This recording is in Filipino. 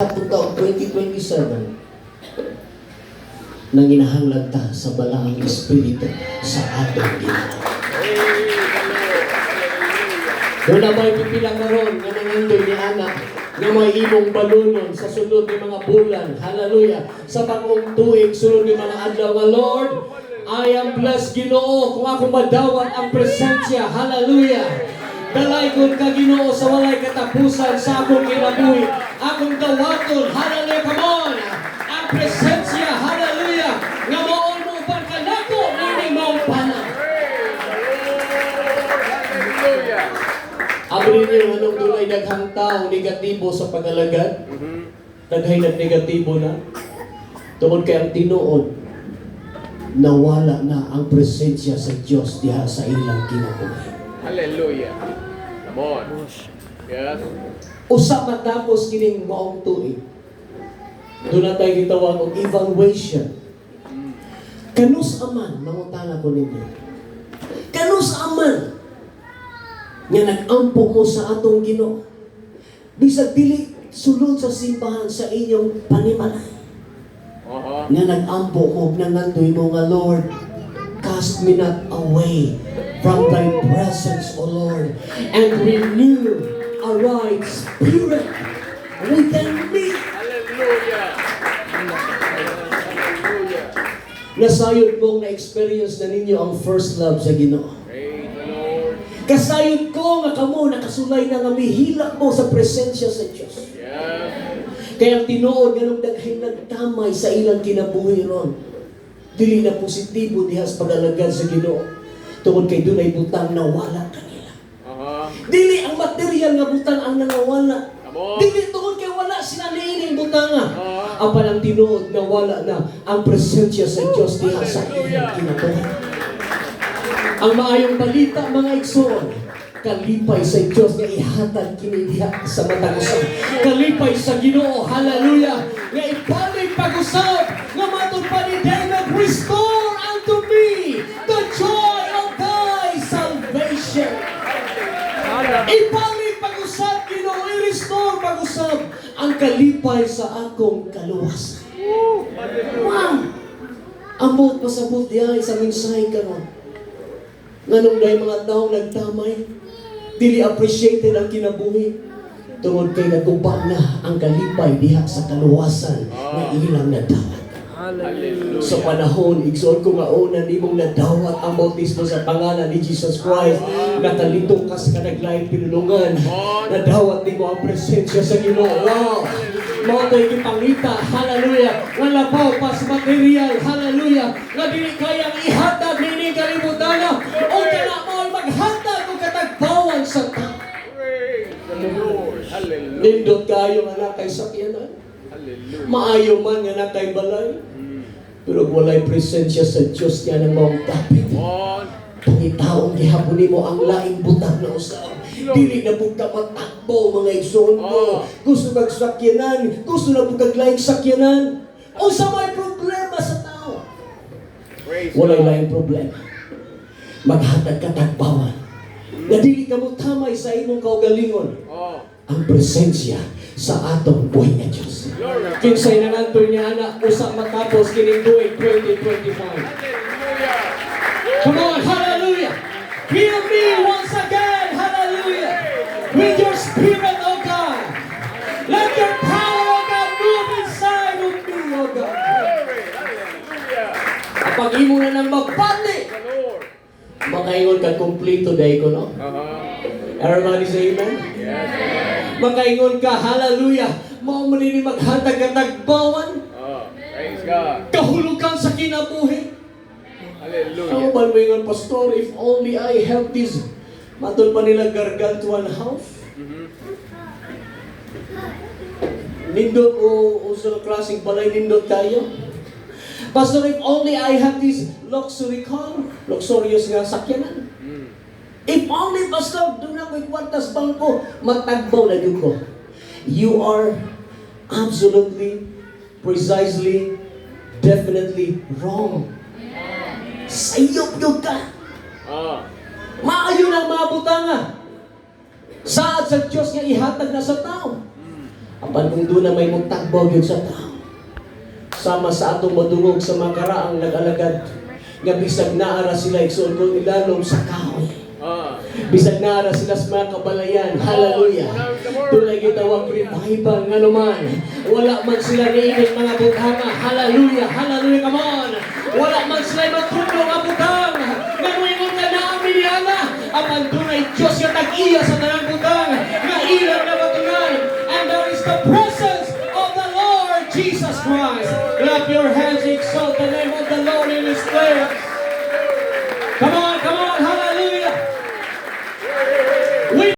katong taong 2027 nang inahanglan ta sa balaang Espiritu sa atong Ginoo. Doon na may pipilang naroon nga nangandoy ni anak nga may imong balunon sa sulod ng mga bulan. Hallelujah. Sa bagong tuig, sulod ng mga adlaw nga, Lord, I am blessed, Ginoo, kung ako madawat ang presensya. Hallelujah. Dalay ko ka, Ginoo, sa walay katapusan sa akong kinabuhi. Akong dawaton. Hallelujah. Come on. Ang presensya. Hallelujah. Nga maon mo upan ka nako nini maong pana. Abri niyo anong dunay daghang tao negatibo sa pag-alagad. Daghay na negatibo na. Tungod kay ang tinuod, nawala na ang presensya sa Diyos diha sa ilang kinabuhi. Hallelujah. Come on. Yes. Usa matapos kining maong tuig, doon na tayo gitawag og evaluation. Kanus aman, mangutana ko ninyo. Kanus aman nga nag-ampo mo sa atong Ginoo. Bisag dili sulod sa simbahan sa inyong panimalay. Nga nag-ampo mo, nangandoy mo nga, Lord, cast me not away from thy presence, O Lord, and renew a right spirit within me. Hallelujah. Hallelujah. Nasayod mong na-experience na ninyo ang first love sa Ginoo. Praise the Lord. Kasayod ko nga kamo nakasulay na nga mihilak mo sa presensya sa Diyos. Yes. Kaya ang tinuod nga nung daghay nagtamay sa ilang kinabuhi ron, dili na positibo diha sa pag-alagad sa Ginoo. Tungod kay dunay butang nawala kanila. Dili ang material nga butang ang nangawala. Dili tungod kay wala sila niining butanga. Apan ang tinuod nga wala na ang presensya sa Diyos diha sa ilang kinabuhi. Ang maayong balita, mga igsoon, kalipay sa Diyos nga ihatag kini diha sa matang usa. Kalipay sa Ginoo, hallelujah, nga ipalig pag-usab nga matud pa ni David, restore unto me the joy of thy salvation. Ipalig pag-usab, Ginoo, i-restore pag-usab ang kalipay sa akong kaluwasan. Wow! Ambot pasabot diha sa mensahe karon. Nganong dahil mga tao nagtamay, dili appreciated ang kinabuhi. Tungod kay nagubak na ang kalipay diha sa kaluwasan na ilang nadawat. Hallelujah. Sa panahon, igsoon ko nga una nimong nadawat ang bautismo sa pangalan ni Jesus Christ. Natalito ka sa kanaglaing pinulungan. Nadawat nimo ang presensya sa Ginoo. Wow! Mawatay kipangita, hallelujah, nga labaw pa sa material, hallelujah, nga dili kayang ihatag nini kalibutan, o kana mo maghatag o katagbawan sa tao. Praise the Lord. Hallelujah. Nindot kayo nga nakay sakyanan, Hallelujah. maayo man nga nakay balay, pero walay presensya sa Diyos nga nang maong tapit. Pangitaong gihapon nimo ang laing butang na usab. Dili na po ka matakbo, mga igsoon ko. Gusto magsakyanan, gusto na po kaglaing sakyanan. O sa may problema sa tao. Walay laing problema. Maghatag katagbawan. Na dili ka mo tamay sa imong kaugalingon. Ang presensya sa atong buhay na Diyos. Kinsay nangantoy niya anak, usa matapos kining tuig 2025. Come on, hallelujah! Heal me once again, hallelujah! With your spirit, oh God! Let your power, oh God, move inside of me, oh God! Kapag imo na nang magpati, makaingon ka kompleto dahil ko, no? Everybody say amen? Makaingon ka, hallelujah! Mao man ini maghatag ka tagbawan. Praise God. Kahulugan sa kinabuhi. Hallelujah. Ang balwingon, Pastor, if only I have this, matol pa nila gargantuan house. Nindot o sa klaseng balay, nindot tayo. Pastor, if only I have this luxury car, luxurious nga sakyanan. If only, Pastor, doon na ko'y kwartas bangko, matagbaw na doon ko. You are absolutely, precisely, definitely wrong. Sayop-yop ka. Maayo ng mga butanga. Saad sa Diyos nga ihatag na sa tao. Apan kung doon na may mutagbaw yun sa tao. Sama sa atong madungog sa mga karaang nag-alagad. Nga bisag naara sila igsoon kung ilalom sa kahoy. Bisag naara sila sa mga kabalayan. Hallelujah. Tulay gitawag revival nga naman. Wala man sila niinit mga butanga. Hallelujah. Hallelujah. Come on. Wala man sila matulong ang butang. Ngayon ka na amin yana. Apan tunay Diyos yung tag-iya sa tanang butang. Nga ilang na matungan. And there is the presence of the Lord Jesus Christ. Clap your hands, exalt the name of the Lord in His place.